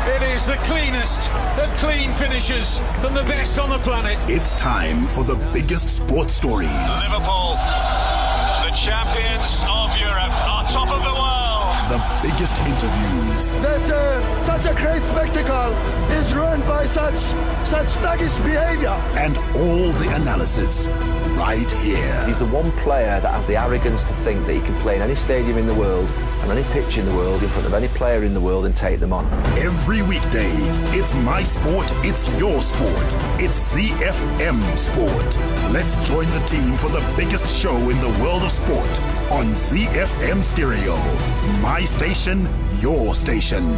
It is the cleanest of clean finishes from the best on the planet. It's time for the biggest sports stories. Liverpool, the champions of Europe, are top of the world. The biggest interviews. That such a great spectacle is ruined by such thuggish behavior. And all the analysis right here. He's the one player that has the arrogance to think that he can play in any stadium in the world and any pitch in the world in front of any player in the world and take them on. Every weekday, it's my sport, it's your sport. It's ZiFM Sport. Let's join the team for the biggest show in the world of sport on ZiFM Stereo. My station, your station.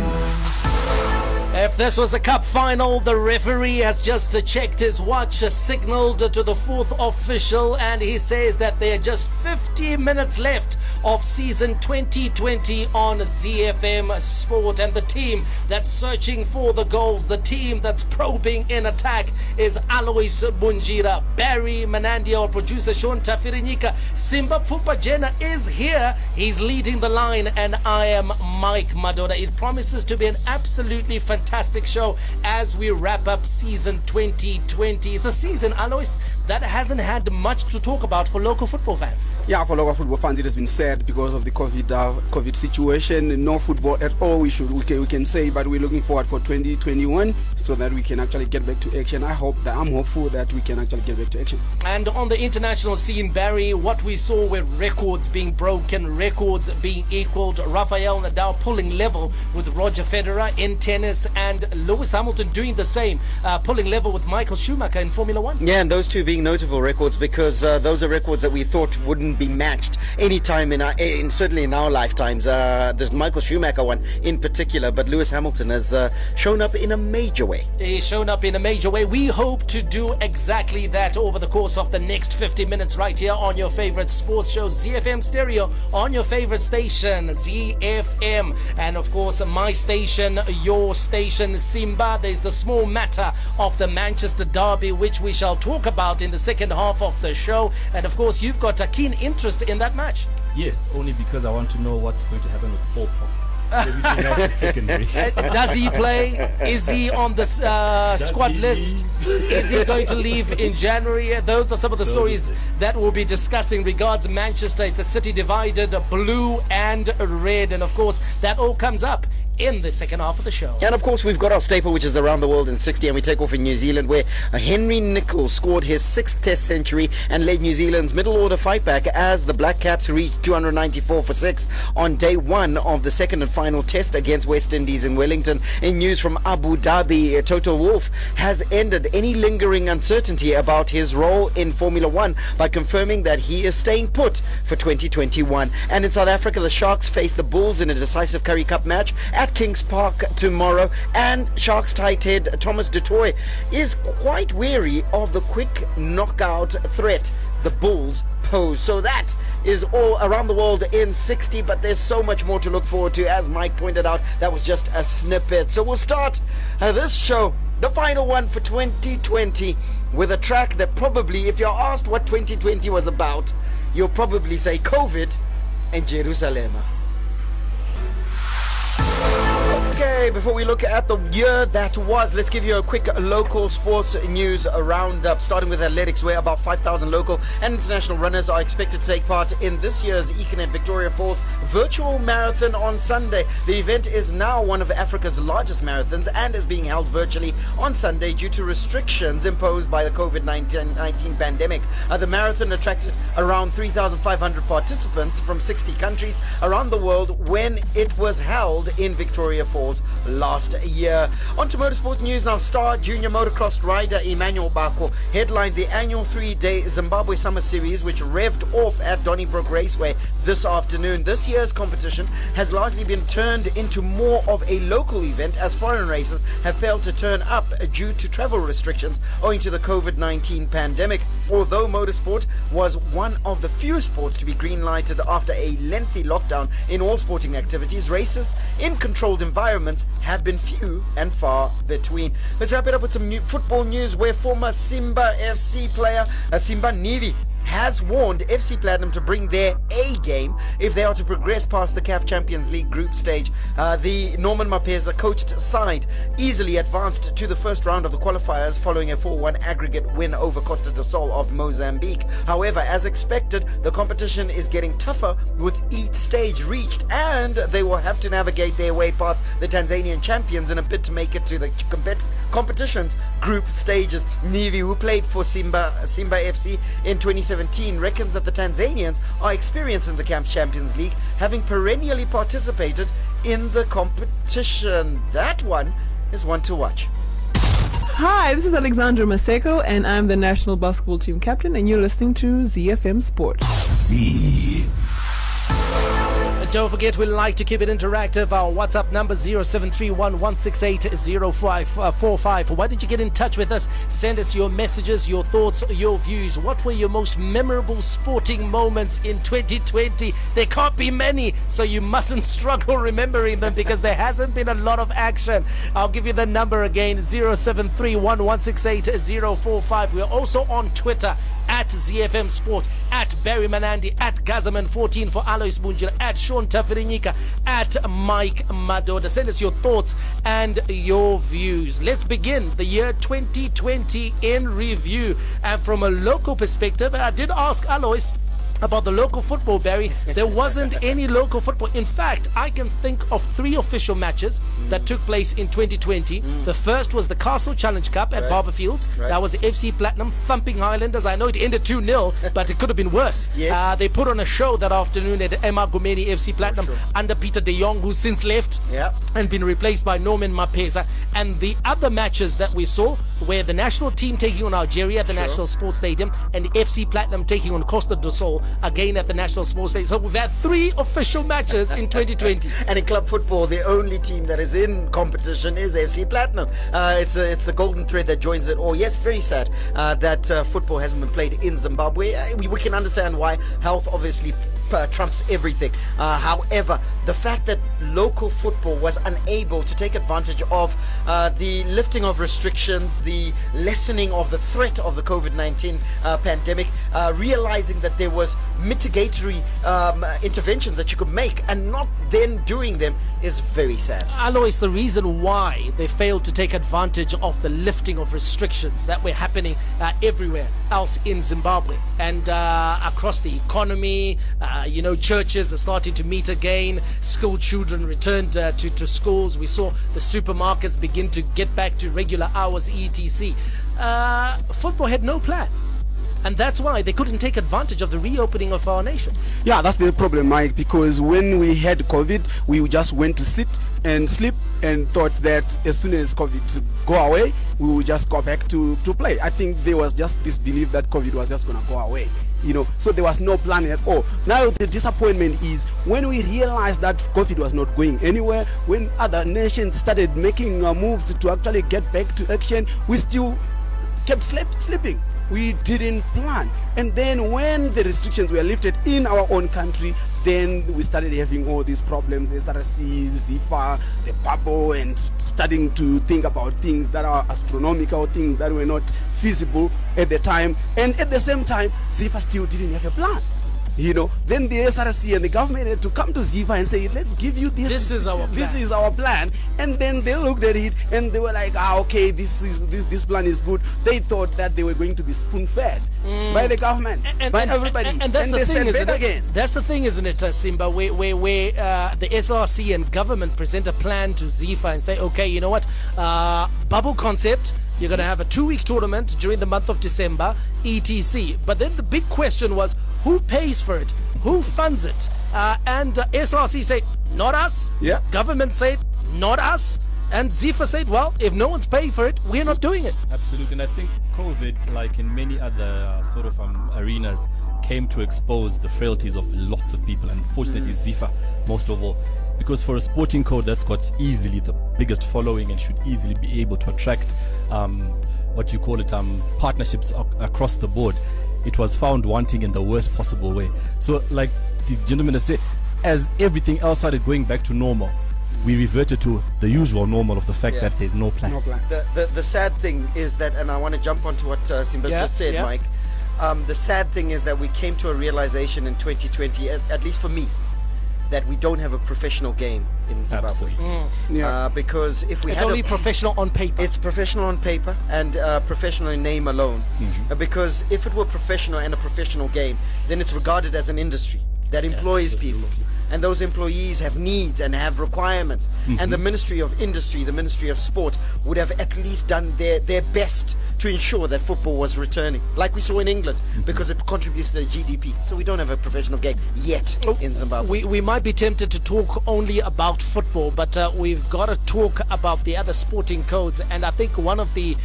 If this was a cup final, the referee has just checked his watch, signaled to the fourth official, and he says that there are just 50 minutes left of season 2020 on ZiFM Sport. And the team that's searching for the goals, the team that's probing in attack is Alois Bunjira, Barry Menandia, our producer Sean Tafirinika. Simba Pupajena is here. He's leading the line, and I am Mike Madoda. It promises to be an absolutely fantastic show as we wrap up season 2020. It's a season, Alois, that hasn't had much to talk about for local football fans. Yeah, for local football fans, it has been sad because of the COVID situation. No football at all, we can say, but we're looking forward for 2021 so that we can actually get back to action. I'm hopeful that we can actually get back to action. And on the international scene, Barry, what we saw were records being broken, records being equaled. Rafael Nadal pulling level with Roger Federer in tennis, and Lewis Hamilton doing the same, pulling level with Michael Schumacher in Formula One. Yeah, and those two being notable records because those are records that we thought wouldn't be matched anytime certainly in our lifetimes. There's Michael Schumacher one in particular, but Lewis Hamilton has shown up in a major way. He's shown up in a major way. We hope to do exactly that over the course of the next 50 minutes right here on your favorite sports show, ZiFM Stereo, on your favorite station, ZiFM. And of course, my station, your station, Simba. There's the small matter of the Manchester derby, which we shall talk about in the second half of the show. And of course, you've got a keen interest in that match. Yes, only because I want to know what's going to happen with Paul Pogba. Everything else is secondary. Does he play? Is he on the squad list? Is he going to leave in January? Those are some of the stories that we'll be discussing regards Manchester. It's a city divided, blue and red. And of course, that all comes up in the second half of the show. And of course, we've got our staple, which is around the world in 60, and we take off in New Zealand, where Henry Nicholls scored his 6th Test century and led New Zealand's middle order fight back as the Black Caps reached 294 for 6 on day 1 of the second and final Test against West Indies in Wellington. In news from Abu Dhabi, Toto Wolff has ended any lingering uncertainty about his role in Formula One by confirming that he is staying put for 2021. And in South Africa, the Sharks face the Bulls in a decisive Currie Cup match at Kings Park tomorrow, and Sharks tight head Thomas du Toit is quite wary of the quick knockout threat the Bulls pose. So that is all around the world in 60, but there's so much more to look forward to. As Mike pointed out, that was just a snippet. So we'll start this show, the final one for 2020, with a track that probably, if you're asked what 2020 was about, you'll probably say COVID and Jerusalem. Okay, before we look at the year that was, let's give you a quick local sports news roundup, starting with athletics, where about 5,000 local and international runners are expected to take part in this year's Econet Victoria Falls virtual marathon on Sunday. The event is now one of Africa's largest marathons and is being held virtually on Sunday due to restrictions imposed by the COVID-19 pandemic. The marathon attracted around 3,500 participants from 60 countries around the world when it was held in Victoria Falls last year. On to motorsport news now. Star junior motocross rider Emmanuel Bako headlined the annual 3-day Zimbabwe Summer Series, which revved off at Donnybrook Raceway this afternoon. This year's competition has largely been turned into more of a local event, as foreign racers have failed to turn up due to travel restrictions owing to the COVID-19 pandemic. Although motorsport was one of the few sports to be green-lighted after a lengthy lockdown in all sporting activities, races in controlled environments have been few and far between. Let's wrap it up with some new football news, where former Simba FC player Simba Nivi has warned FC Platinum to bring their A game if they are to progress past the CAF Champions League group stage. The Norman Mapeza coached side easily advanced to the first round of the qualifiers following a 4-1 aggregate win over Costa do Sol of Mozambique. However, as expected, the competition is getting tougher with each stage reached, and they will have to navigate their way past the Tanzanian champions in a bid to make it to the competition's group stages. Nivi, who played for Simba FC in 2017, reckons that the Tanzanians are experienced in the CAF Champions League, having perennially participated in the competition. That one is one to watch. Hi, this is Alexandra Maseko, and I'm the national basketball team captain, and you're listening to ZiFM Sport. Z. Don't forget, we like to keep it interactive. Our WhatsApp number 0731-168-0545. Why did you get in touch with us? Send us your messages, your thoughts, your views. What were your most memorable sporting moments in 2020? There can't be many, so you mustn't struggle remembering them because there hasn't been a lot of action. I'll give you the number again, 0731-168-045. We're also on Twitter at ZiFM Sport, at Barry Manandi, at Gazaman14 for Alois Bunjil, at Sean Tafirinika, at Mike Madoda. Send us your thoughts and your views. Let's begin the year 2020 in review. And from a local perspective, I did ask Alois about the local football, Barry. There wasn't any local football. In fact, I can think of 3 official matches that took place in 2020. The first was the Castle Challenge Cup at Barberfields. That was FC Platinum thumping Highlanders. I know it ended 2-0, but it could have been worse. Yes. They put on a show that afternoon at Emma Gumeni FC Platinum under Peter de Jong, who's since left and been replaced by Norman Mapeza. And the other matches that we saw were the national team taking on Algeria at the National Sports Stadium, and FC Platinum taking on Costa do Sol again at the National Sports Stadium. So we've had 3 official matches in 2020. And in club football, the only team that is in competition is FC Platinum. It's the golden thread that joins it all. Yes, very sad that football hasn't been played in Zimbabwe. We can understand why. Health obviously trumps everything. However, the fact that local football was unable to take advantage of the lifting of restrictions, the lessening of the threat of the COVID-19 pandemic, realizing that there was mitigatory interventions that you could make and not then doing them is very sad. Alois, the reason why they failed to take advantage of the lifting of restrictions that were happening everywhere else in Zimbabwe and across the economy, churches are starting to meet again, school children returned to schools, we saw the supermarkets begin to get back to regular hours, etc. Football had no plan. And that's why they couldn't take advantage of the reopening of our nation. Yeah, that's the problem, Mike, because when we had COVID, we just went to sit and sleep and thought that as soon as COVID go away, we would just go back to play. I think there was just this belief that COVID was just going to go away. So there was no plan at all. Now the disappointment is when we realized that COVID was not going anywhere, when other nations started making moves to actually get back to action, we still kept sleeping. We didn't plan. And then when the restrictions were lifted in our own country, then we started having all these problems, SRC, ZIFA, the bubble, and starting to think about things that are astronomical, things that were not feasible at the time. And at the same time, ZIFA still didn't have a plan. Then the SRC and the government had to come to ZIFA and say, let's give you this. This is our plan. This is our plan. And then they looked at it and they were like, okay, this plan is good. They thought that they were going to be spoon-fed by the government, by everybody. And that's the thing, isn't it? Again. That's the thing, isn't it, Simba? Where the SRC and government present a plan to ZIFA and say, okay, you know what, bubble concept. You're going to have a 2-week tournament during the month of December, etc. But then the big question was, who pays for it? Who funds it? And SRC said, not us. Yeah. Government said, not us. And ZIFA said, well, if no one's paying for it, we're not doing it. Absolutely. And I think COVID, like in many other arenas, came to expose the frailties of lots of people. And fortunately, ZIFA, most of all. Because for a sporting code that's got easily the biggest following and should easily be able to attract partnerships across the board, it was found wanting in the worst possible way. So like the gentleman has said, as everything else started going back to normal, we reverted to the usual normal of the fact that there's no plan. The sad thing is that, and I want to jump onto what Simba just said, Mike, the sad thing is that we came to a realization in 2020, at least for me, that we don't have a professional game in Zimbabwe. Because if we it's had only professional on paper. It's professional on paper and professional in name alone. Because if it were professional and a professional game, then it's regarded as an industry that employs people. And those employees have needs and have requirements. And the Ministry of Industry, the Ministry of Sport would have at least done their best to ensure that football was returning, like we saw in England, because it contributes to the GDP. So we don't have a professional game yet in Zimbabwe. We might be tempted to talk only about football, but we've got to talk about the other sporting codes. And I think one of the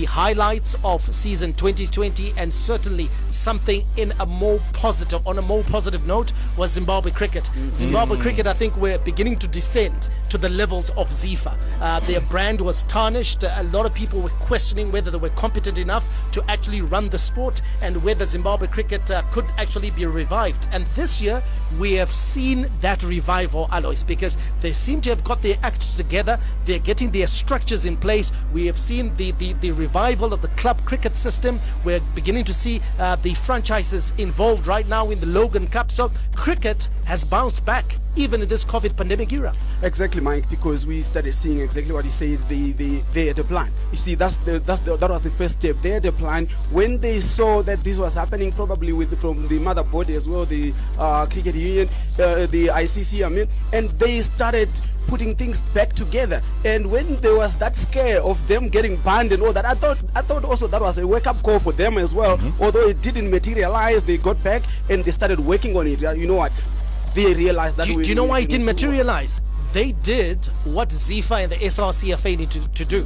highlights of season 2020, and certainly something on a more positive note, was Zimbabwe cricket. Zimbabwe cricket, I think we're beginning to descend to the levels of ZiFM. Their brand was tarnished. A lot of people were questioning whether they were competent enough to actually run the sport and whether Zimbabwe cricket could actually be revived. And this year we have seen that revival, Alois, because they seem to have got their act together. They're getting their structures in place. We have seen the revival of the club cricket system. We're beginning to see the franchises involved right now in the Logan Cup. So cricket has bounced back even in this COVID pandemic era. Exactly, Mike, because we started seeing exactly what you said. They had a plan. You see, that was the first step. They had a plan. When they saw that this was happening, probably from the mother body as well, the cricket union, the ICC, I mean, and they started putting things back together. And when there was that scare of them getting banned and all that, I thought also that was a wake-up call for them as well. Although it didn't materialize, they got back and they started working on it. You know what? They realized that. Do you know why it didn't materialize? They did what ZiFM and the SRC are failing to do.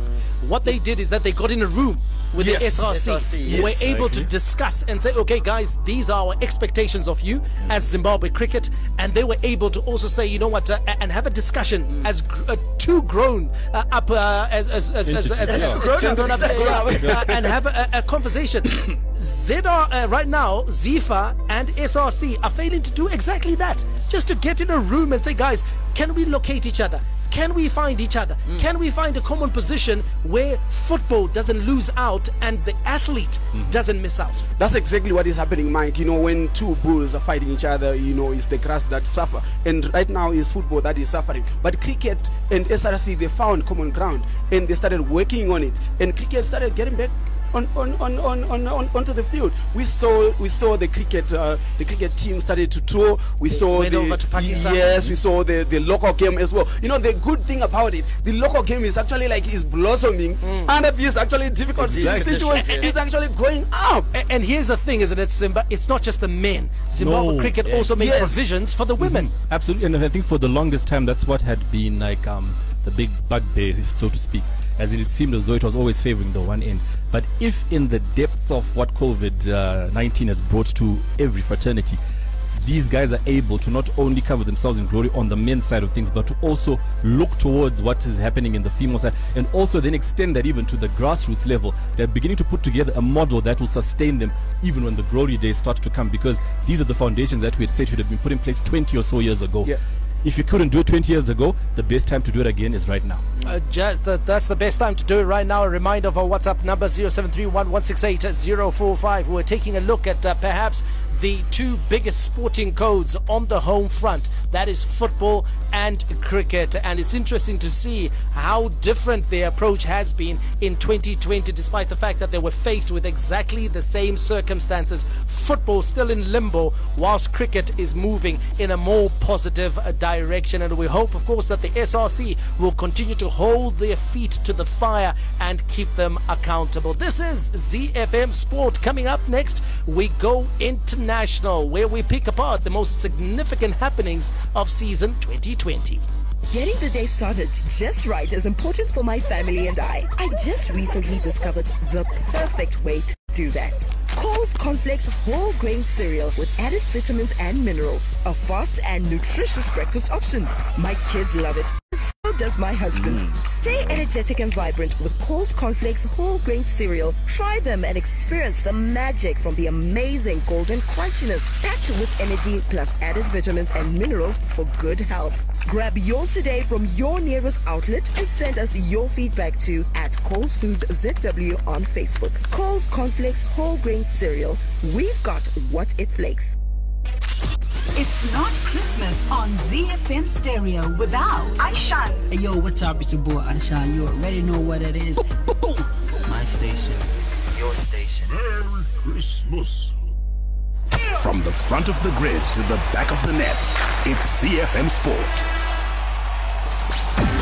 What they did is that they got in a room with the SRC. We're able to discuss and say, okay guys, these are our expectations of you as Zimbabwe cricket, and they were able to also say, you know what, and have a discussion as two grown up and have a conversation. Right now, ZiFM and SRC are failing to do exactly that, just to get in a room and say, guys, can we locate each other? Can we find each other? Can we find a common position where football doesn't lose out and the athlete doesn't miss out? That's exactly what is happening, Mike. You know, when two bulls are fighting each other, you know, it's the grass that suffer. And right now it's football that is suffering. But cricket and SRC, they found common ground and they started working on it. And cricket started getting back onto the field. We saw the cricket team started to tour. We saw over to Pakistan. Yes, we saw the local game as well. You know, the good thing about it, the local game is actually like is blossoming under these actually difficult situations. It's actually going up. And here's the thing, isn't it, it's not just the men. Zimbabwe cricket also made provisions for the women. Absolutely, and I think for the longest time that's what had been like the big bugbear, so to speak. As in, it seemed as though it was always favoring the one end. But if in the depths of what COVID-19 has brought to every fraternity, these guys are able to not only cover themselves in glory on the men's side of things, but to also look towards what is happening in the female side, and also then extend that even to the grassroots level. They're beginning to put together a model that will sustain them even when the glory days start to come, because these are the foundations that we had said should have been put in place 20 or so years ago. If you couldn't do it 20 years ago, the best time to do it again is right now. That's the best time to do it right now. A reminder of our WhatsApp number 0731168045. We're taking a look at perhaps the two biggest sporting codes on the home front. That is football and cricket. And it's interesting to see how different their approach has been in 2020, despite the fact that they were faced with exactly the same circumstances. Football still in limbo, whilst cricket is moving in a more positive direction. And we hope, of course, that the SRC will continue to hold their feet to the fire and keep them accountable. This is ZiFM Sport. Coming up next, we go international, where we pick apart the most significant happenings of season 2020. Getting the day started just right is important for my family and I just recently discovered the perfect way to do that. Coles Cornflakes whole grain cereal with added vitamins and minerals. A fast and nutritious breakfast option. My kids love it. It's so does my husband. Stay energetic and vibrant with Coles Cornflakes whole grain cereal. Try them and experience the magic from the amazing golden crunchiness, packed with energy plus added vitamins and minerals for good health. Grab yours today from your nearest outlet and send us your feedback to @ColesFoodsZW on Facebook. Coles Cornflakes whole grain cereal. We've got what it flakes. It's not Christmas on ZiFM Stereo without Aishan. Hey yo, what's up? It's your boy Aishan. You already know what it is. My station, your station. Merry Christmas. From the front of the grid to the back of the net, it's ZiFM Sport.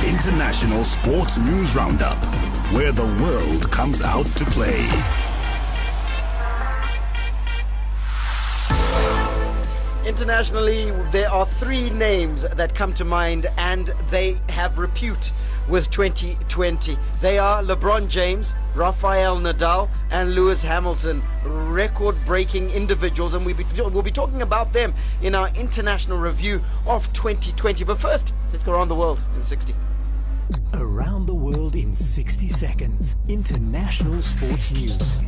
International Sports News Roundup, where the world comes out to play. Internationally, there are three names that come to mind, and they have repute with 2020. They are LeBron James, Rafael Nadal, and Lewis Hamilton, record-breaking individuals, and we'll be talking about them in our international review of 2020. But first, let's go around the world in 60. Around the world in 60 seconds. International sports news.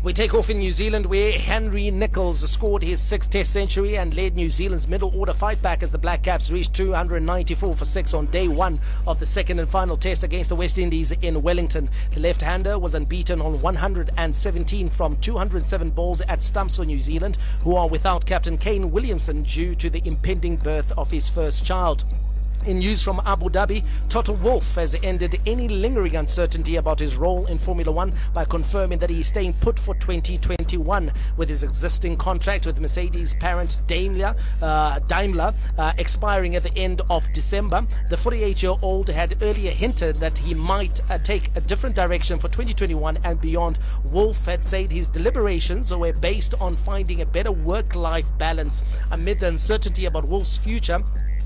We take off in New Zealand, where Henry Nicholls scored his 6th Test century and led New Zealand's middle order fight back as the Black Caps reached 294 for 6 on day 1 of the second and final test against the West Indies in Wellington. The left-hander was unbeaten on 117 from 207 balls at stumps for New Zealand, who are without captain Kane Williamson due to the impending birth of his first child. In news from Abu Dhabi, Toto Wolff has ended any lingering uncertainty about his role in Formula One by confirming that he is staying put for 2021 with his existing contract with Mercedes parent Daimler expiring at the end of December. The 48-year-old had earlier hinted that he might take a different direction for 2021 and beyond. Wolff had said his deliberations were based on finding a better work-life balance. Amid the uncertainty about Wolff's future,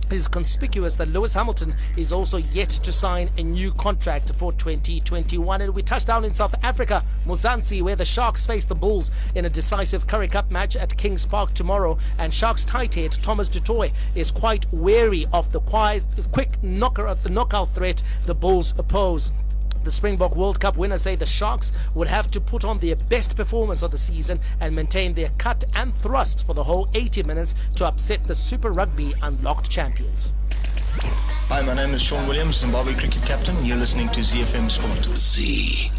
it is conspicuous that Lewis Hamilton is also yet to sign a new contract for 2021. And we touch down in South Africa, Mzansi, where the Sharks face the Bulls in a decisive Currie Cup match at Kings Park tomorrow. And Sharks tight head Thomas du Toit is quite wary of the quick knockout threat the Bulls pose. The Springbok World Cup winners say the Sharks would have to put on their best performance of the season and maintain their cut and thrust for the whole 80 minutes to upset the Super Rugby unlocked champions. Hi, my name is Sean Williams, Zimbabwe cricket captain. You're listening to ZiFM Sport. Z.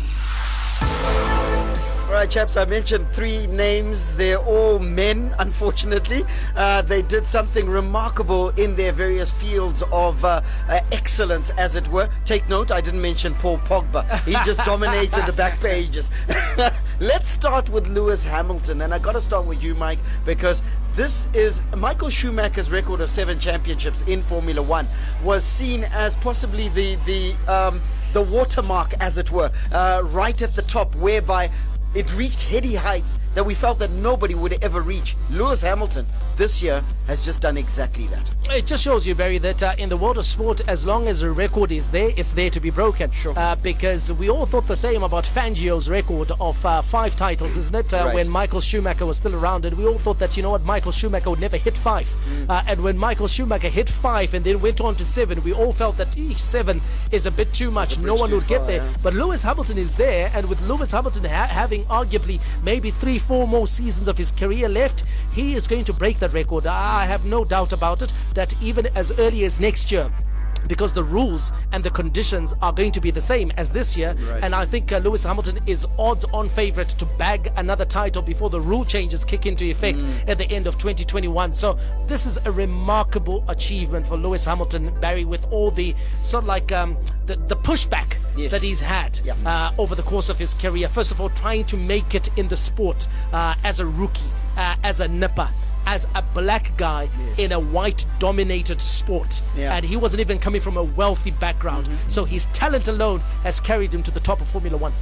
Alright, chaps, I mentioned three names. They're all men, unfortunately. They did something remarkable in their various fields of excellence, as it were. Take note, I didn't mention Paul Pogba. He just dominated the back pages. Let's start with Lewis Hamilton. And I got to start with you, Mike, because this is Michael Schumacher's record of 7 championships in Formula One was seen as possibly the watermark, as it were, right at the top, whereby it reached heady heights that we felt that nobody would ever reach. Lewis Hamilton this year has just done exactly that. It just shows you, Barry, that in the world of sport, as long as a record is there, it's there to be broken. Sure. Because we all thought the same about Fangio's record of 5 titles, isn't it? Right. When Michael Schumacher was still around, and we all thought that, you know what, Michael Schumacher would never hit 5. And when Michael Schumacher hit 5 and then went on to 7, we all felt that 7 is a bit too much. No one would get there. Yeah. But Lewis Hamilton is there, and with Lewis Hamilton having arguably maybe 3-4 more seasons of his career left, he is going to break that record. I have no doubt about it, that even as early as next year, because the rules and the conditions are going to be the same as this year. Right. And I think Lewis Hamilton is odds-on favourite to bag another title before the rule changes kick into effect at the end of 2021. So this is a remarkable achievement for Lewis Hamilton, Barry, with all the sort of like the pushback that he's had over the course of his career. First of all, trying to make it in the sport as a rookie, as a nipper, as a black guy in a white-dominated sport. And he wasn't even coming from a wealthy background. So his talent alone has carried him to the top of Formula One.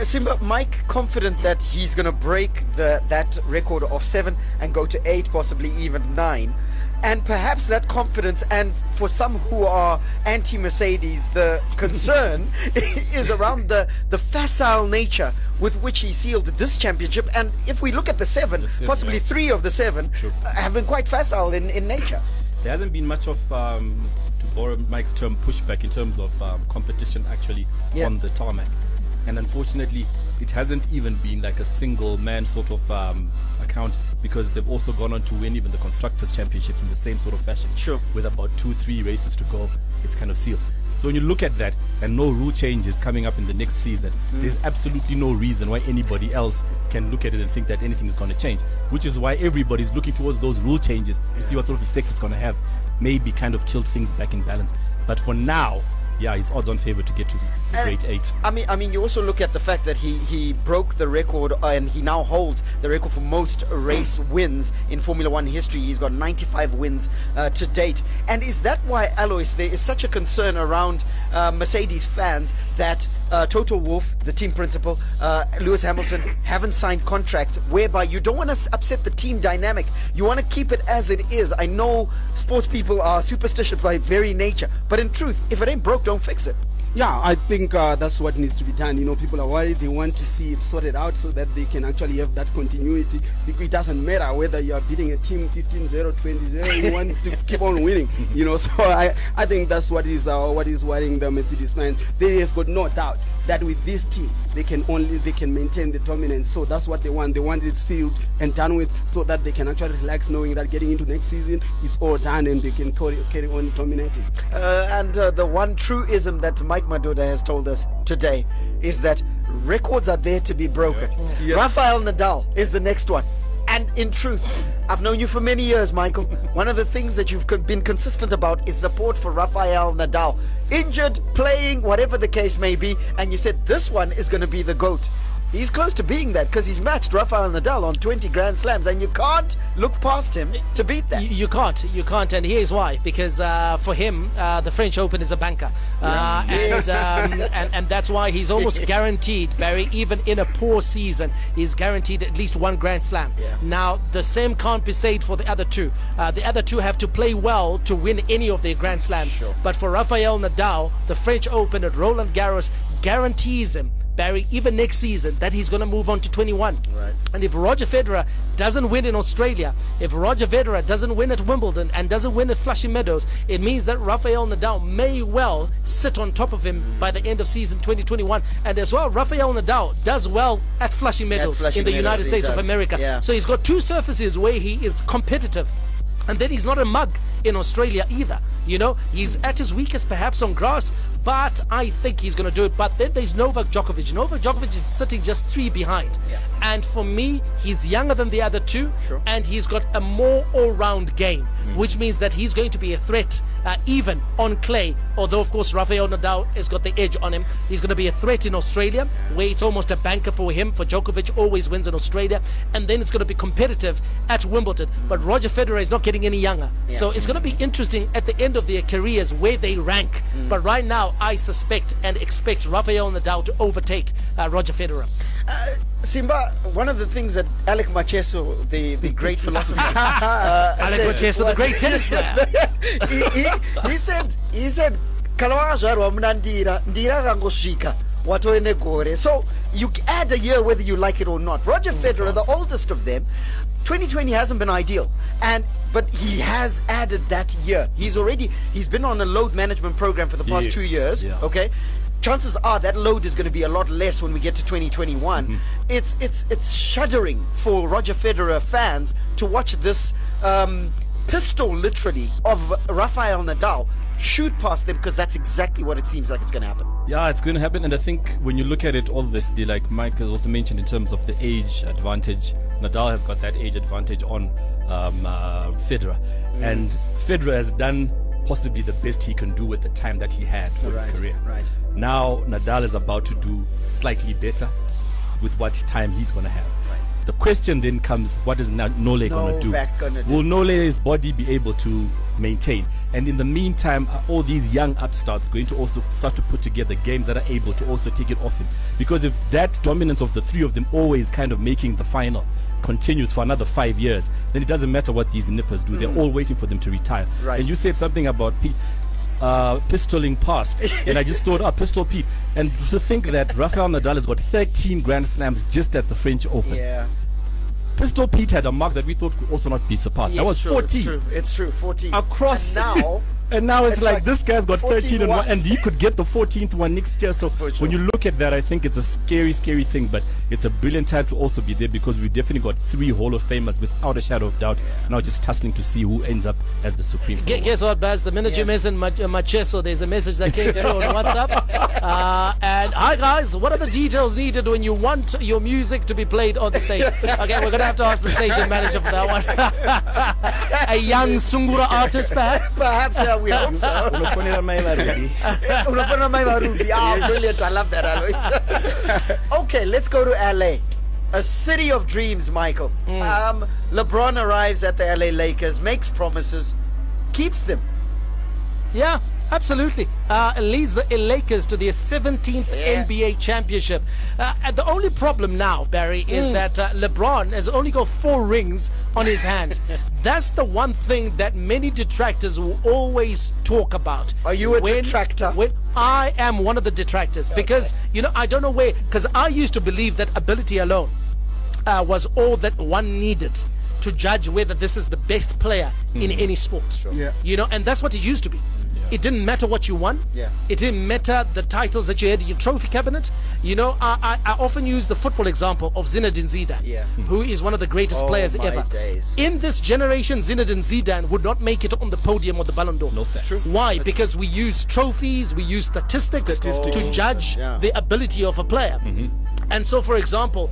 Simba, Mike, confident that he's going to break that record of 7 and go to 8, possibly even 9. And perhaps that confidence, and for some who are anti-Mercedes, the concern is around the facile nature with which he sealed this championship. And if we look at the 7, possibly 3 of the 7 have been quite facile in nature. There hasn't been much of, to borrow Mike's term, pushback in terms of competition actually on the tarmac. And unfortunately, it hasn't even been like a single man sort of account, because they've also gone on to win even the Constructors' Championships in the same sort of fashion. Sure. With about 2-3 races to go, it's kind of sealed. So when you look at that and no rule changes coming up in the next season, there's absolutely no reason why anybody else can look at it and think that anything is going to change, which is why everybody's looking towards those rule changes to see what sort of effect it's going to have, maybe kind of tilt things back in balance. But for now, yeah, he's odds on favor to get to the grade 8. I mean, you also look at the fact that he broke the record and he now holds the record for most race wins in Formula One history. He's got 95 wins to date. And is that why, Alois, there is such a concern around Mercedes fans that Toto Wolff, the team principal, Lewis Hamilton haven't signed contracts, whereby you don't want to upset the team dynamic. You want to keep it as it is. I know sports people are superstitious by very nature, but in truth, if it ain't broke, don't fix it. Yeah, I think that's what needs to be done. You know, people are worried. They want to see it sorted out so that they can actually have that continuity. It doesn't matter whether you are beating a team 15-0, 20-0. You want to keep on winning. You know, so I think that's what is worrying the Mercedes fans. They have got no doubt that with this team they can maintain the dominance. So that's what they want. They want it sealed and done with, so that they can actually relax, knowing that getting into next season is all done and they can carry on dominating. And the one truism that Mike Madoda has told us today is that records are there to be broken. Yes. Rafael Nadal is the next one. And in truth, I've known you for many years, Michael. One of the things that you've been consistent about is support for Rafael Nadal. Injured, playing, whatever the case may be, and you said this one is going to be the GOAT. He's close to being that, because he's matched Rafael Nadal on 20 Grand Slams, and you can't look past him to beat that. You can't, and here's why. Because for him, the French Open is a banker, and that's why he's almost guaranteed, Barry, even in a poor season, he's guaranteed at least one Grand Slam. Now, the same can't be said for the other two. The other two have to play well to win any of their Grand Slams. But for Rafael Nadal, the French Open at Roland Garros guarantees him, Barry, even next season, that he's going to move on to 21. Right. And if Roger Federer doesn't win in Australia, if Roger Federer doesn't win at Wimbledon and doesn't win at Flushing Meadows, it means that Rafael Nadal may well sit on top of him by the end of season 2021. And as well, Rafael Nadal does well at Flushing Meadows in the United States of America. So he's got two surfaces where he is competitive. And then he's not a mug in Australia either. You know, he's at his weakest perhaps on grass, but I think he's going to do it. But then there's Novak Djokovic. Novak Djokovic is sitting just 3 behind. And for me, he's younger than the other two, and he's got a more all-round game, which means that he's going to be a threat even on clay. Although, of course, Rafael Nadal has got the edge on him. He's going to be a threat in Australia, where it's almost a banker for him. For Djokovic, always wins in Australia. And then it's going to be competitive at Wimbledon. But Roger Federer is not getting any younger. So it's going to be interesting at the end of their careers where they rank. But right now, I suspect and expect Rafael Nadal to overtake Roger Federer. Simba, one of the things that Alec Macheso, the great philosopher, Alec Macheso, the great tennis player, he said, so you add a year whether you like it or not. Roger Federer, the oldest of them, 2020 hasn't been ideal, but he has added that year. He's been on a load management program for the past 2 years. Okay, chances are that load is going to be a lot less when we get to 2021. It's shuddering for Roger Federer fans to watch this pistol, literally, of Rafael Nadal shoot past them, because that's exactly what it seems like it's going to happen. Yeah, it's going to happen. And I think when you look at it, obviously, like Mike has also mentioned in terms of the age advantage, Nadal has got that age advantage on Federer. And Federer has done possibly the best he can do with the time that he had for his career. Now Nadal is about to do slightly better with what time he's going to have. The question then comes, what is Nole going to do? Will Nole's body be able to maintain? And in the meantime, are all these young upstarts going to also start to put together games that are able to also take it off him? Because if that dominance of the three of them always kind of making the final continues for another 5 years, then it doesn't matter what these nippers do. They're all waiting for them to retire. And you said something about pistoling past, and I just thought, Pistol Pete. And to think that Rafael Nadal has got 13 Grand Slams just at the French Open. Pistol Pete had a mark that we thought could also not be surpassed. That was 14. It's true, 14. Across. And now And now it's like this guy's got 13 and 1, ones. and he could get the 14th one next year. So when you look at that, I think it's a scary thing, but it's a brilliant time to also be there because we definitely got 3 Hall of Famers without a shadow of doubt. Now just tussling to see who ends up as the supreme. Guess what, Baz? The minute you mentioned Macheso, there's a message that came through on WhatsApp. And hi guys, what are the details needed when you want your music to be played on the stage? Okay, we're gonna have to ask the station manager for that one. A young Sungura artist, perhaps? Perhaps we hope so. Ah, brilliant. I love that, Alois. Okay, let's go to LA. A city of dreams, Michael. LeBron arrives at the LA Lakers, makes promises, keeps them. Yeah, absolutely. Leads the Lakers to their 17th NBA championship. And the only problem now, Barry, is that LeBron has only got 4 rings on his hand. That's the one thing that many detractors will always talk about. Are you a detractor? When I am one of the detractors, because, you know, I don't know where, because I used to believe that ability alone was all that one needed to judge whether this is the best player in any sport. Sure. Yeah. You know, and that's what it used to be. It didn't matter what you won. It didn't matter the titles that you had in your trophy cabinet. You know, I often use the football example of Zinedine Zidane, who is one of the greatest players ever. In this generation, Zinedine Zidane would not make it on the podium of the Ballon d'Or. No sense. Why? Because we use trophies, we use statistics to judge the ability of a player. And so, for example,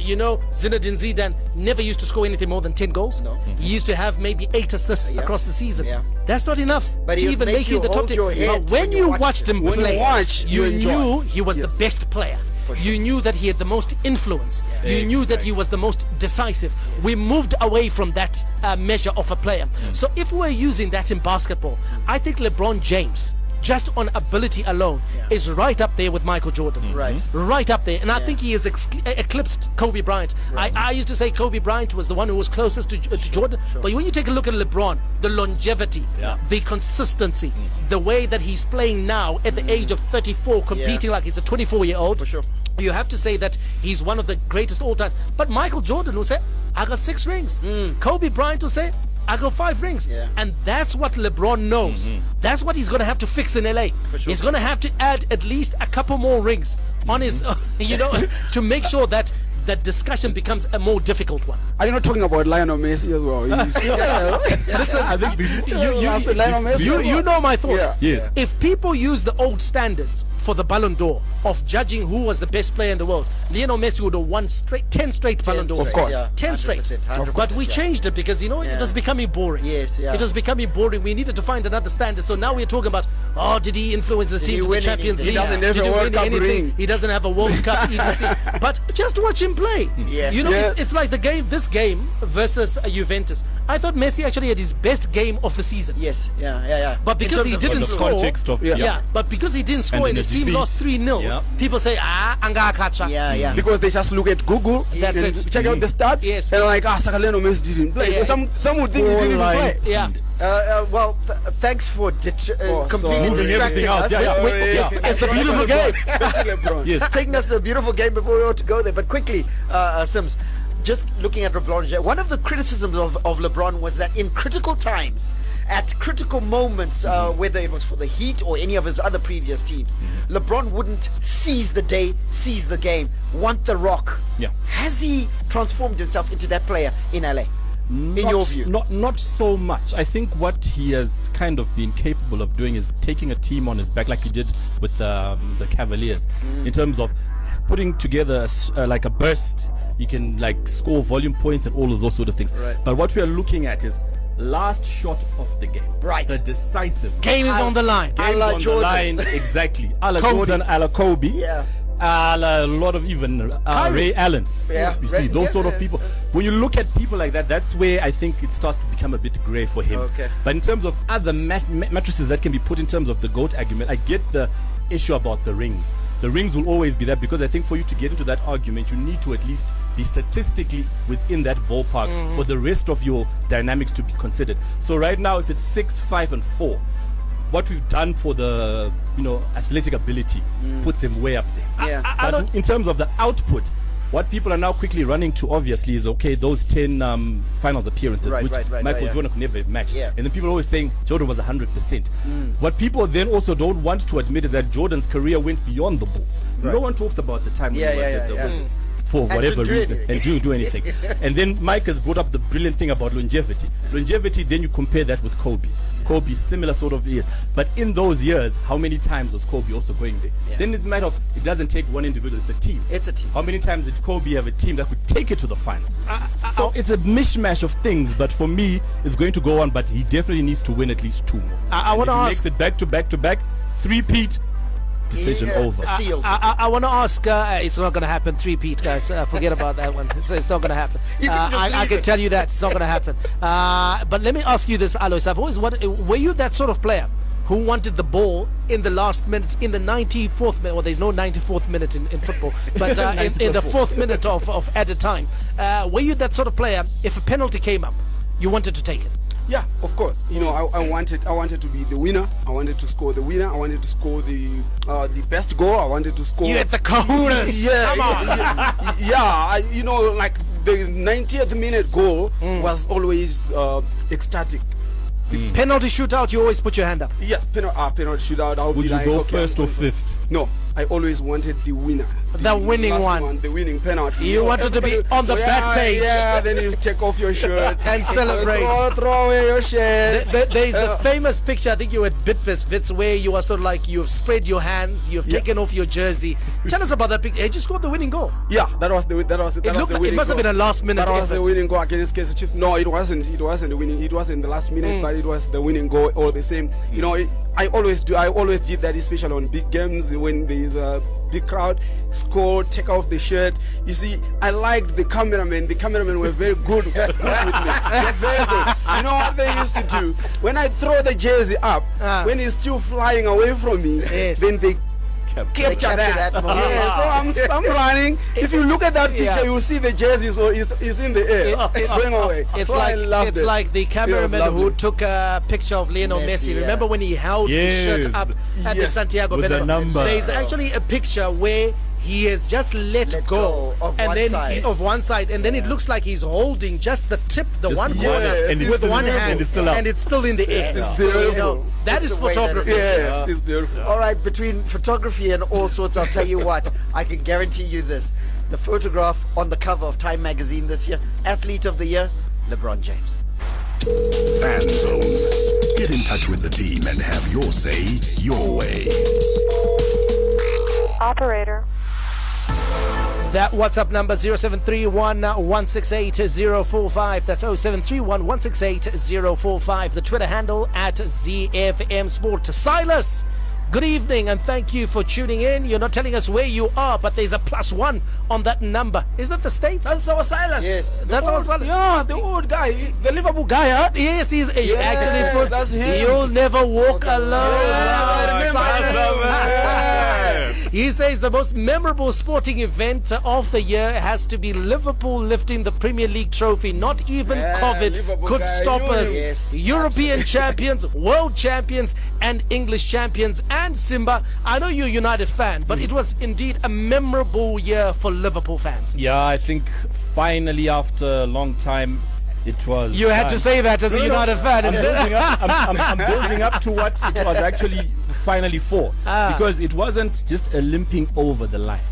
you know, Zinedine Zidane never used to score anything more than 10 goals. He used to have maybe 8 assists across the season. That's not enough to even make you the top 10. But when you watched him play, you knew he was the best player. You knew that he had the most influence. You knew that he was the most decisive. We moved away from that measure of a player. So if we're using that in basketball, I think LeBron James, just on ability alone, is right up there with Michael Jordan. Right up there. And I think he has eclipsed Kobe Bryant. I used to say Kobe Bryant was the one who was closest to Jordan. But when you take a look at LeBron, the longevity, the consistency, the way that he's playing now at the age of 34, competing like he's a 24-year-old. For sure. You have to say that he's one of the greatest all time. But Michael Jordan will say, I got 6 rings. Kobe Bryant will say, I got 5 rings. And that's what LeBron knows. That's what he's going to have to fix in LA. He's going to have to add at least a couple more rings on his, you know, to make sure that that discussion becomes a more difficult one. Are you not talking about Lionel Messi as well? Listen, I think you know my thoughts. Yes. If people use the old standards for the Ballon d'Or of judging who was the best player in the world, Lionel Messi would have won 10 straight Ballon d'Ors. Of course. 10 straight. 100%, But we changed it because, you know, it was becoming boring. It was becoming boring. We needed to find another standard. So now we're talking about, oh, did he influence his team to the Champions League? Did he win anything? He doesn't have a World Cup, etc. But just watch him play. You know, it's like the game, this game versus Juventus. I thought Messi actually had his best game of the season. But because he didn't score, but because he didn't score and his team lost 3-0, people say, anga kacha. Because they just look at Google, that's it. Check out the stats, and like, Lionel Messi didn't play. Some would think he didn't even play. Well, thanks for completely distracting us. It's the beautiful game. Taking us to a beautiful game before we want to go there. But quickly, Sims, just looking at LeBron, one of the criticisms of LeBron was that in critical times, at critical moments, whether it was for the Heat or any of his other previous teams, LeBron wouldn't seize the day, seize the game, want the rock. Has he transformed himself into that player in LA? In your view? Not so much. I think what he has kind of been capable of doing is taking a team on his back, like he did with the Cavaliers, in terms of putting together like a burst. You can like score volume points and all of those sort of things. But what we are looking at is last shot of the game. The decisive game is on the line. Game on the line, exactly. A la Jordan, a la Kobe. A lot of even Ray Allen. You see, those sort of people. When you look at people like that, that's where I think it starts to become a bit grey for him. But in terms of other matrices that can be put in terms of the GOAT argument, I get the issue about the rings. The rings will always be there because I think for you to get into that argument, you need to at least be statistically within that ballpark for the rest of your dynamics to be considered. So right now, if it's 6, 5, and 4, what we've done for the athletic ability puts him way up there. But in terms of the output, What people are now quickly running to, obviously, is okay, those 10 finals appearances, which Michael Jordan could never have matched. And then people are always saying Jordan was 100%. What people then also don't want to admit is that Jordan's career went beyond the Bulls. No one talks about the time when he was at the Wizards. For whatever reason, and do anything. And then Mike has brought up the brilliant thing about longevity. Longevity, then you compare that with Kobe. Kobe, similar sort of years. But in those years, how many times was Kobe also going there? Then it's a matter of, it doesn't take one individual, it's a team. It's a team. How many times did Kobe have a team that could take it to the finals? So it's a mishmash of things, but for me, it's going to go on, but he definitely needs to win at least 2 more. I want to ask... Makes it back to back to back, 3-peat, decision over. I want to ask, it's not going to happen, 3-peat, guys. Forget about that one. It's not going to happen. I can tell you that it's not going to happen. But let me ask you this, Alois. I've always wondered, were you that sort of player who wanted the ball in the last minute, in the 94th minute? Well, there's no 94th minute in football, but in the 4th minute of added time. Were you that sort of player, if a penalty came up, you wanted to take it? Yeah, of course. You know, I wanted to be the winner. I wanted to score the winner. I wanted to score the best goal. I wanted to score. You had the kahunas. Come on. You know, like the 90th minute goal was always ecstatic. The penalty shootout, you always put your hand up. Yeah, penalty shootout. Would you go first or fifth? No, I always wanted the winner. The winning one. The winning penalty. You wanted to be on the back page. Yeah, then you take off your shirt. And celebrate. Throw away your shirt. There's the famous picture, I think you were at Bitfest, Vitz, where you are sort of like, you've spread your hands, you've taken off your jersey. Tell us about that picture. He just scored the winning goal. Yeah, that was the winning it must have been a last minute That was effort. the winning goal against Kaizer Chiefs. No, it wasn't the winning. It wasn't the last minute, but it was the winning goal all the same. You know, I always did that, especially on big games when there is a big crowd. Score, take off the shirt. You see, I liked the cameramen. The cameramen were very good with me. They're very good. You know what they used to do? When I throw the jersey up, when it's still flying away from me, then they capture that. So I'm running. If you look at that picture, you will see the jersey is in the air, going away. It's like the cameraman who took a picture of Lionel Messi. Remember when he held his shirt up at the Santiago Bernabeu? There's actually a picture where he has just let go of one side, and then it looks like he's holding just the tip, one corner, with one hand, and it's still in the air. It's beautiful. That is photography. Yes, it's beautiful. All right, between photography and all sorts, I'll tell you what, I can guarantee you this. The photograph on the cover of Time magazine this year, Athlete of the Year, LeBron James. Fan Zone. Get in touch with the team and have your say your way. Operator. That WhatsApp number 0731-168-045. That's 0731-168-045. The Twitter handle at ZFM Sport. Silas, good evening and thank you for tuning in. You're not telling us where you are, but there's a +1 on that number. Is that the States? That's our Silas. Yes. That's our Silas. Yeah, the old guy, the Liverpool guy, huh? Yes, he actually puts, you'll never walk alone. He says the most memorable sporting event of the year has to be Liverpool lifting the Premier League trophy. Not even COVID Liverpool could stop us. Yes, European champions, world champions, and English champions. And Simba, I know you're a United fan, but it was indeed a memorable year for Liverpool fans. Yeah, I think finally after a long time it was. You had to say that as a United fan, isn't it? I'm building up to what it was actually finally for, because it wasn't just a limping over the line.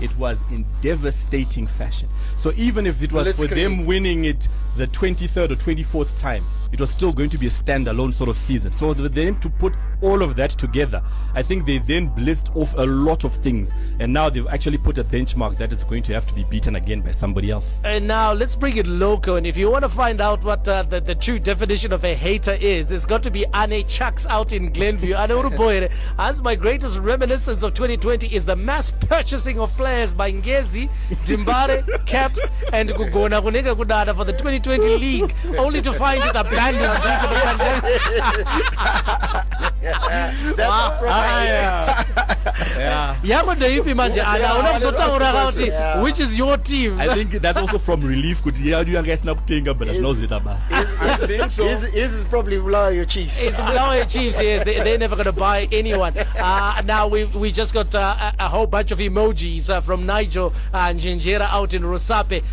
It was in devastating fashion. So even if it was for them winning it the 23rd or 24th time, it was still going to be a standalone sort of season. So for them to put all of that together, I think they then blitzed off a lot of things, and now they've actually put a benchmark that is going to have to be beaten again by somebody else. And now let's bring it local, and if you want to find out what the true definition of a hater is, it's got to be Ane Chucks out in Glenview. I know, boy, that's my greatest reminiscence of 2020 is the mass purchasing of players by Ngezi, Dimbare, Caps, and Gugona Gunega Gudada for the 2020 league, only to find it abandoned due to the pandemic. That's yako ndio ipi manje ana unazotaura kuti which is your team. I think that's also from relief kuti you guys not kutenga but knows it basi. His is probably Bulawayo Chiefs. It's Bulawayo Chiefs, yes. They're never going to buy anyone. Now we just got a whole bunch of emojis from Nigel and Njinjera out in Rusape.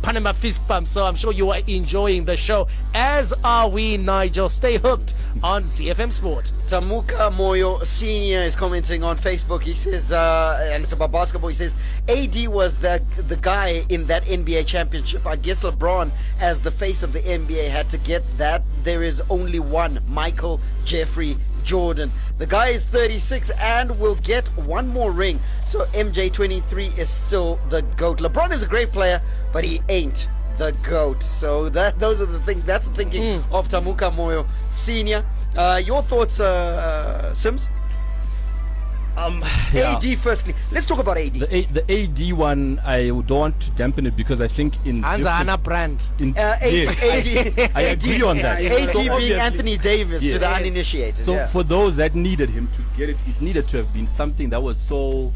Panama fist pump. So I'm sure you are enjoying the show, as are we, Nigel. Stay hooked on ZiFM Sport. Tamuka Moyo Senior is commenting on Facebook. He says, and it's about basketball, he says, AD was the guy in that NBA championship. I guess LeBron, as the face of the NBA, had to get that. There is only one, Michael Jeffrey Jordan. The guy is 36 and will get one more ring. So MJ 23 is still the GOAT. LeBron is a great player, but he ain't the GOAT. So those are the things. That's the thinking of Tamuka Moyo Senior. Your thoughts, Sims? AD firstly. Let's talk about AD. The AD one, I don't want to dampen it because I think in Anna brand. AD, I agree on that. AD being Anthony Davis to the uninitiated. So for those that needed him to get it, it needed to have been something that was so.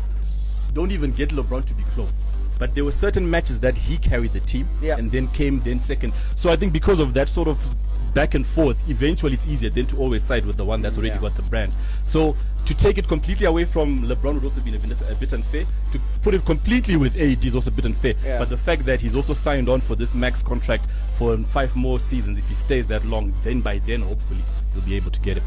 Don't even get LeBron to be close. But there were certain matches that he carried the team and then came second. So I think because of that sort of back and forth, eventually it's easier then to always side with the one that's already got the brand. So to take it completely away from LeBron would also be a bit unfair. To put it completely with AD is also a bit unfair. But the fact that he's also signed on for this max contract for 5 more seasons, if he stays that long, then by then hopefully he'll be able to get it.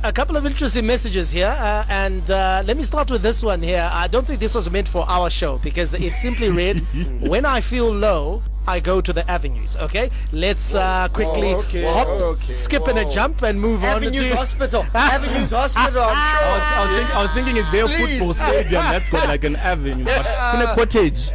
A couple of interesting messages here, and let me start with this one here. I don't think this was meant for our show because it simply read, when I feel low, I go to the avenues. Okay, let's quickly hop, skip and a jump and move Avenues on to Hospital. Avenues Hospital, I'm sure. I was thinking, is there a football stadium that's got like an avenue, but in a cottage?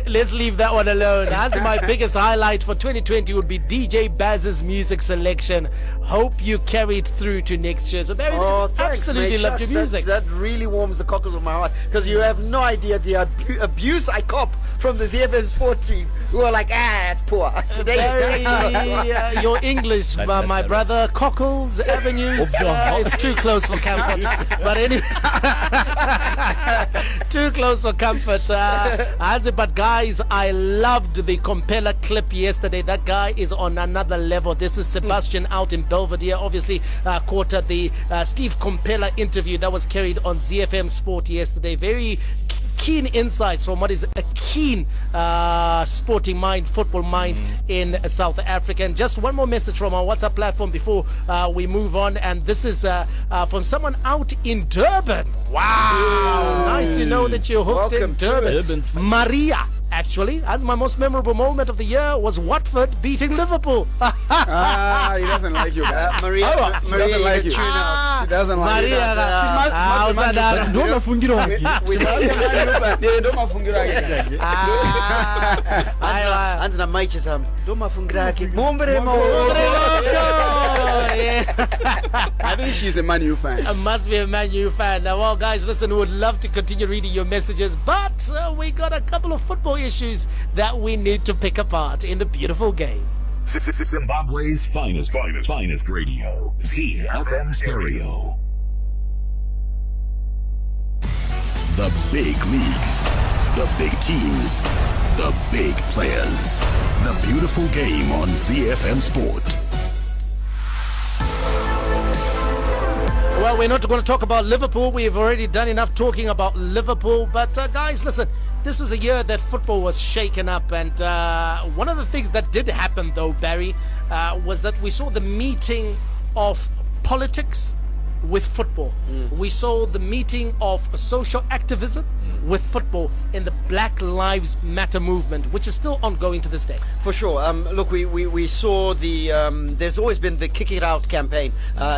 Let's leave that one alone. That's my biggest highlight for 2020 would be DJ Baz's music selection. Hope you carried through to next year. So Barry, thanks, absolutely mate. loved your music. That really warms the cockles of my heart because you have no idea the abuse I cop from the ZiFM Sport team who are like, it's poor. Today Barry, your English, my brother. Cockles, avenues, it's too close for comfort. But anyway, too close for comfort. But guys, I loved the Compella clip yesterday. That guy is on another level. This is Sebastian out in Belvedere. Obviously, caught at the Steve Compella interview that was carried on ZiFM Sport yesterday. Very keen insights from what is a keen sporting mind, football mind in South Africa. And just one more message from our WhatsApp platform before we move on, and this is from someone out in Durban. Wow, nice to know that you're hooked in Durban. Maria, actually, that's my most memorable moment of the year was Watford beating Liverpool. He doesn't like you, guys. Maria doesn't like you. Tune out. She doesn't like you. I think she's a Man U fan. Must be a Man U fan. Now, well, guys, listen, we would love to continue reading your messages, but we got a couple of football issues that we need to pick apart in the beautiful game. Zimbabwe's finest radio, ZiFM Stereo. The big leagues, the big teams, the big players. The beautiful game on ZiFM Sport. Well, we're not going to talk about Liverpool. We've already done enough talking about Liverpool. But guys, listen, this was a year that football was shaken up. And one of the things that did happen, though, Barry, was that we saw the meeting of politics with football. We saw the meeting of social activism with football in the Black Lives Matter movement, which is still ongoing to this day. For sure. Look, we saw the there's always been the Kick It Out campaign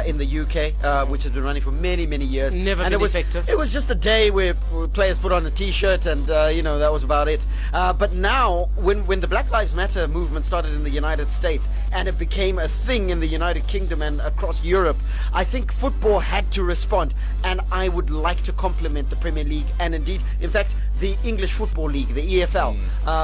in the UK, which has been running for many years. Never been effective. It was just a day where players put on a t-shirt and that was about it. But now when the Black Lives Matter movement started in the United States and it became a thing in the United Kingdom and across Europe, I think football football had to respond, and I would like to compliment the Premier League and indeed, in fact, the English Football League, the EFL,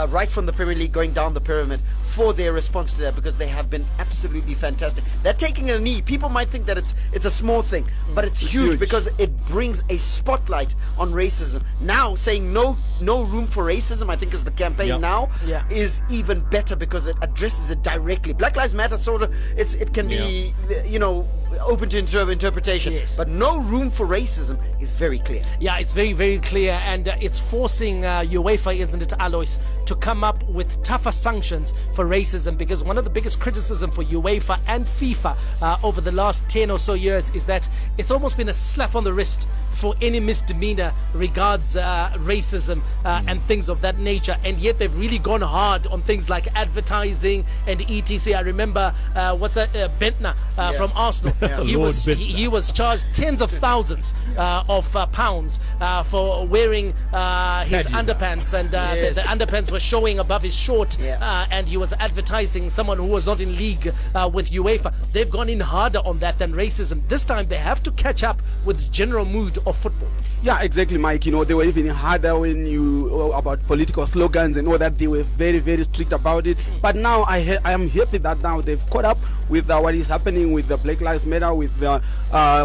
right from the Premier League going down the pyramid, for their response to that, because they have been absolutely fantastic. They're taking a knee. People might think that it's a small thing, but it's huge because it brings a spotlight on racism. Now saying no room for racism, I think is the campaign now, is even better because it addresses it directly. Black Lives Matter sort of, it can be, you know, open to interpretation, but no room for racism is very clear. Yeah, it's very, very clear, and it's forcing UEFA, isn't it, Alois, to come up with tougher sanctions for racism, because one of the biggest criticism for UEFA and FIFA over the last 10 or so years is that it's almost been a slap on the wrist for any misdemeanor regards racism and things of that nature, and yet they've really gone hard on things like advertising and etc. I remember Bentner from Arsenal. He was charged tens of thousands of pounds for wearing his underpants, and the underpants were showing above his short, and he was advertising someone who was not in league with UEFA. They've gone in harder on that than racism. This time they have to catch up with the general mood of football. Yeah, exactly, Mike. You know, they were even harder when you about political slogans and all that. They were very, very strict about it. But now I am happy that now they've caught up with what is happening with the Black Lives Matter, with the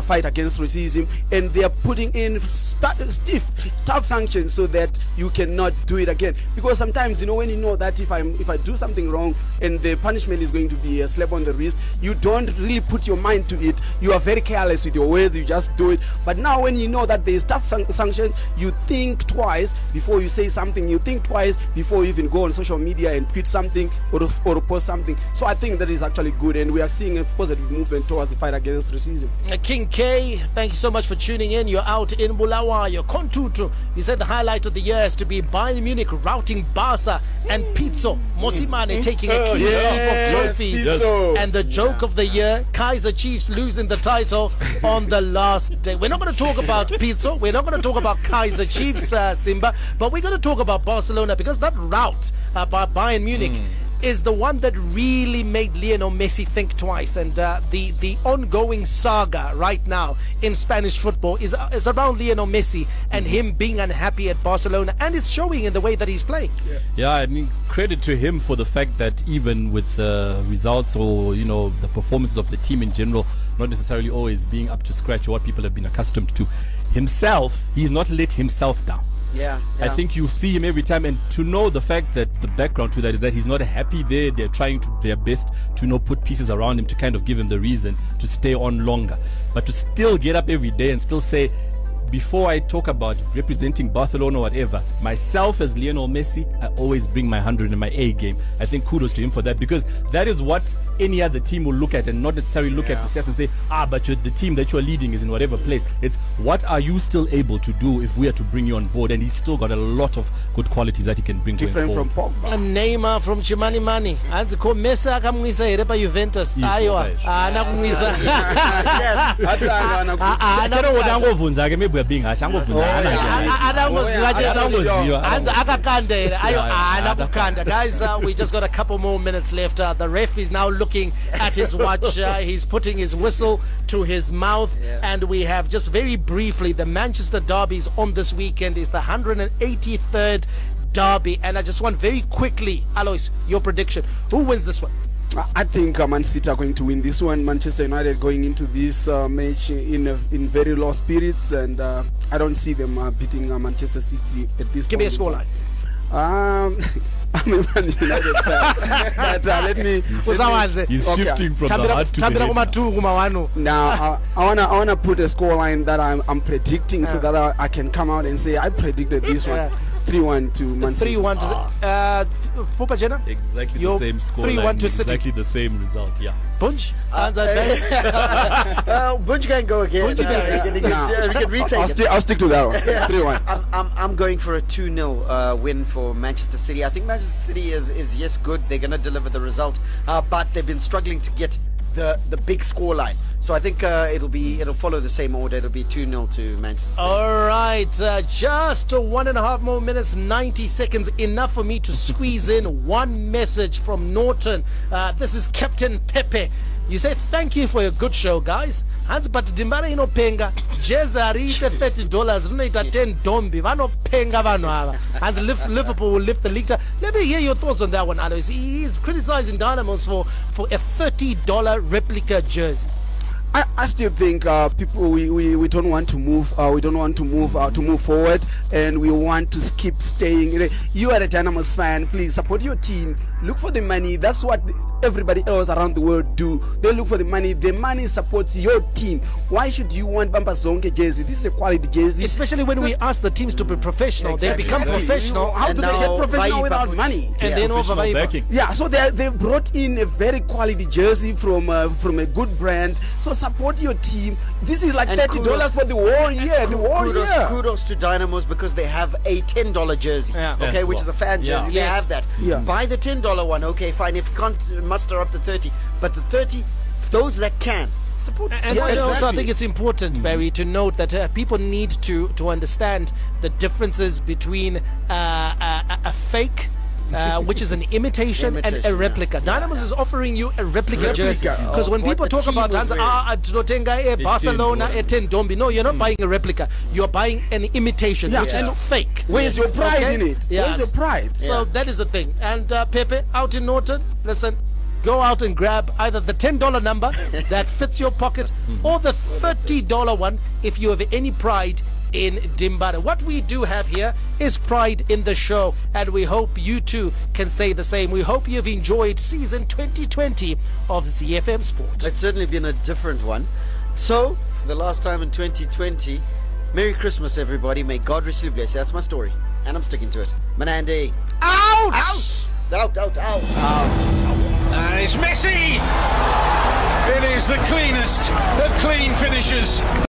fight against racism, and they are putting in stiff, tough sanctions so that you cannot do it again. Because sometimes, you know, when you know that if I do something wrong and the punishment is going to be a slap on the wrist, you don't really put your mind to it. You are very careless with your words. You just do it. But now when you know that there is tough sanctions, you think twice before you say something. You think twice before you even go on social media and tweet something or post something. So I think that is actually good, and we are seeing a positive movement towards the fight against racism. King K, thank you so much for tuning in. You're out in Bulawayo. Kontutu, you said the highlight of the year is to be Bayern Munich routing Barca and Pizzo Mosimane taking a clean sweep of trophies. And the joke of the year, Kaiser Chiefs losing the title on the last day. We're not going to talk about Pizzo. We're not going to talk about Kaiser Chiefs, Simba, but we're going to talk about Barcelona, because that rout by Bayern Munich is the one that really made Lionel Messi think twice. And the ongoing saga right now in Spanish football is around Lionel Messi and him being unhappy at Barcelona, and it's showing in the way that he's playing. Yeah, I mean, credit to him for the fact that even with the results, or you know, the performances of the team in general not necessarily always being up to scratch or what people have been accustomed to, himself, he's not let himself down. I think you see him every time, and to know the fact that the background to that is that he's not happy there. They're trying to their best to, you know, put pieces around him to kind of give him the reason to stay on longer, but to still get up every day and still say, before I talk about representing Barcelona or whatever, myself as Lionel Messi, I always bring my 100 in my A game. I think kudos to him for that, because that is what any other team will look at, and not necessarily look at the stats and say, but the team that you're leading is in whatever place. It's what are you still able to do if we are to bring you on board, and he's still got a lot of good qualities that he can bring. Different from Pogba. Neymar from Chimani Mani. Anzi ko Messi akamwisa here pa Juventus. Aiwa. Anakumwisa. Achero wodangovunza ke maybe being guys, we just got a couple more minutes left. The ref is now looking at his watch. He's putting his whistle to his mouth, and we have just very briefly the Manchester derbies on this weekend. Is the 183rd derby, and I just want very quickly, Alois, your prediction. Who wins this one? I think Man City are going to win this one. Manchester United going into this match in very low spirits, and I don't see them beating Manchester City at this point. Give me a scoreline. I'm a Man United fan, but let me. He's shifting from the heart to the head. Now I wanna put a scoreline that I'm predicting, so that I can come out and say I predicted this one. 3-1 to Man City. 3-1 to Fupa Jenna? Exactly the same score. 3-1 to City. Exactly the same result, yeah. Bunch? Bunch can go again. We can retake it. I'll stick to that one. 3-1. I'm going for a 2-0 win for Manchester City. I think Manchester City is yes, good. They're going to deliver the result, but they've been struggling to get the big score line. So I think it'll follow the same order. It'll be 2-0 to Manchester City. All right, just 1.5 more minutes, 90 seconds, enough for me to squeeze in one message from Norton. This is Captain Pepe. You say thank you for a good show, guys. hanzi but Dimbara inopenga jezi hariite $30 rinoita $10 dombi vanopenga vanhu ava hanzi Liverpool will lift the league. Let me hear your thoughts on that one, Alois. He's criticizing Dynamos for a $30 replica jersey. I still think people we don't want to move. We don't want to move forward, and we want to keep staying. You are a Dynamos fan. Please support your team. Look for the money. That's what everybody else around the world do. They look for the money. The money supports your team. Why should you want Bamba Zonke jersey? This is a quality jersey. Especially when we ask the teams to be professional. Exactly. They become professional. How do they get professional without money? And then over backing. Yeah, so they brought in a very quality jersey from a good brand. So support your team. This is like $30 for the whole year. Kudos to Dynamos because they have a $10 jersey. Yeah. Okay, yes, which is a fan jersey. They have that. Yeah. Buy the $10 one. Okay, fine. If you can't muster up the 30, but the 30, those that can. Support and also I think it's important, Barry, to note that people need to understand the differences between a fake which is an imitation and a replica. Dynamos is offering you a replica jersey because when people talk about Barcelona at 10 dombi, no, you're not buying a replica, you're buying an imitation, which is fake. Where's your pride in it? Yes. Where's your pride? So that is the thing. And Pepe out in Norton, listen, go out and grab either the $10 number that fits your pocket or the $30 one if you have any pride in Dimbara. What we do have here is pride in the show, and we hope you too can say the same. We hope you've enjoyed season 2020 of ZiFM Sport. It's certainly been a different one. So, for the last time in 2020, Merry Christmas, everybody. May God richly bless you. That's my story, and I'm sticking to it. Manande. Out! Out! Out! And it's Messi! It is the cleanest of clean finishes.